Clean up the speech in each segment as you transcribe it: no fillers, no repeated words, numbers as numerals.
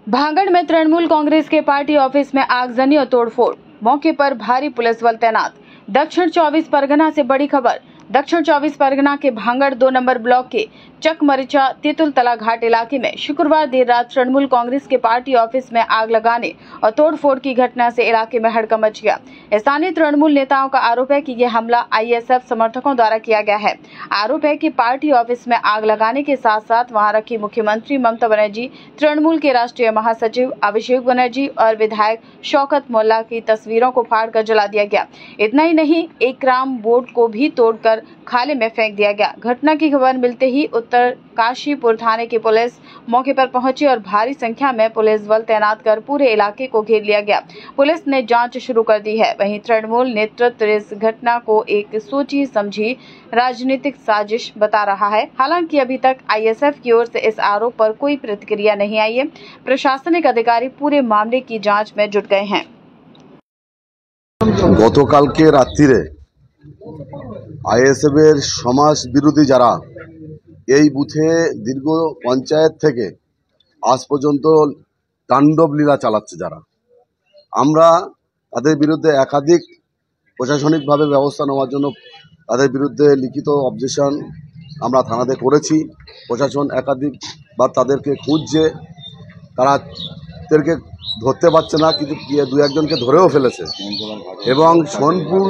भांगड़ में तृणमूल कांग्रेस के party office में आगजनी और तोड़फोड़, मौके पर भारी पुलिस बल तैनात। दक्षिण 24 परगना से बड़ी खबर। दक्षिण 24 परगना के भांगड़ 2 नंबर ब्लॉक के चकमरिचा तेतुलतला घाट इलाके में शुक्रवार देर रात तृणमूल कांग्रेस के पार्टी ऑफिस में आग लगाने और तोड़फोड़ की घटना से इलाके में हड़कंप मच गया। स्थानीय तृणमूल नेताओं का आरोप है कि यह हमला आईएसएफ समर्थकों द्वारा किया गया है। आरोप है कि पार्टी ऑफिस में आग लगाने के साथ साथ वहां रखी मुख्यमंत्री ममता बनर्जी, तृणमूल के राष्ट्रीय महासचिव अभिषेक बनर्जी और विधायक शौकत मोल्ला की तस्वीरों को फाड़कर जला दिया गया। इतना ही नहीं, एक ग्राम बोर्ड को भी तोड़कर खाले में फेंक दिया गया। घटना की खबर मिलते ही उत्तर काशीपुर थाने की पुलिस मौके पर पहुंची और भारी संख्या में पुलिस बल तैनात कर पूरे इलाके को घेर लिया गया। पुलिस ने जांच शुरू कर दी है। वहीं तृणमूल नेतृत्व इस घटना को एक सोची समझी राजनीतिक साजिश बता रहा है। हालांकि अभी तक आईएसएफ की ओर से इस आरोप पर कोई प्रतिक्रिया नहीं आई है। प्रशासनिक अधिकारी पूरे मामले की जांच में जुट गए हैं। গতকালকে রাত্রিরে আইএসএফের সমাজ বিরোধী যারা এই বুথে দীর্ঘ পঞ্চায়েত থেকে আজ পর্যন্ত তাণ্ডব লীলা চালাচ্ছে, যারা আমরা তাদের বিরুদ্ধে একাধিক প্রশাসনিকভাবে ব্যবস্থা নেওয়ার জন্য তাদের বিরুদ্ধে লিখিত অবজেকশন আমরা থানাতে করেছি। প্রশাসন একাধিকবার তাদেরকে খুঁজছে, তাদেরকে ধরতে পারছে না, কিন্তু দু একজনকে ধরেও ফেলেছে। এবং সোনপুর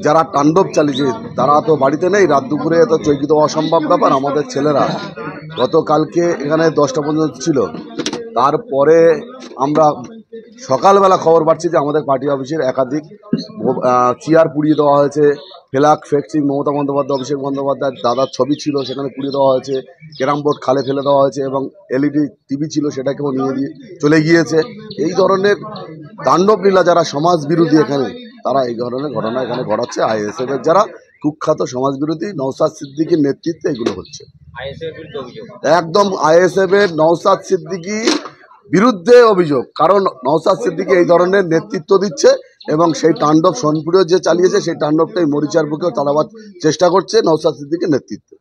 যারা তাণ্ডব চালিয়েছে তারা তো বাড়িতে নেই, রাত দুপুরে তো চৈকিত অসম্ভব ব্যাপার। আমাদের ছেলেরা গতকালকে এখানে 10টা পর্যন্ত ছিল। তারপরে আমরা সকালবেলা খবর পাচ্ছি যে আমাদের পার্টি অফিসের একাধিক চেয়ার পুড়িয়ে দেওয়া হয়েছে, ফ্ল্যাগ ফেক্সিং, মমতা বন্দ্যোপাধ্যায়, অভিষেক বন্দ্যোপাধ্যায়ের দাদার ছবি ছিল সেখানে পুড়িয়ে দেওয়া হয়েছে, ক্যারাম বোর্ড খালে ফেলে দেওয়া হয়েছে এবং এলইডি টিভি ছিল সেটাকেও নিয়ে চলে গিয়েছে। এই ধরনের তাণ্ডব লীলা যারা সমাজ বিরোধী এখানে, তারা এই ধরনের ঘটনা এখানে ঘটাচ্ছে। আইএসএফ এর যারা কুখ্যাত সমাজ বিরোধী নওশাদ সিদ্দিকীর নেতৃত্বে এগুলো হচ্ছে। একদম আইএসএফ এর নওশাদ সিদ্দিকীর বিরুদ্ধে অভিযোগ, কারণ নওশাদ সিদ্দিকী এই ধরনের নেতৃত্ব দিচ্ছে এবং সেই তাণ্ডব সোনপুরে যে চালিয়েছে সেই তাণ্ডবটাই মরিচার বুকেও চালাবার চেষ্টা করছে নওশাদ সিদ্দিকীর নেতৃত্বে।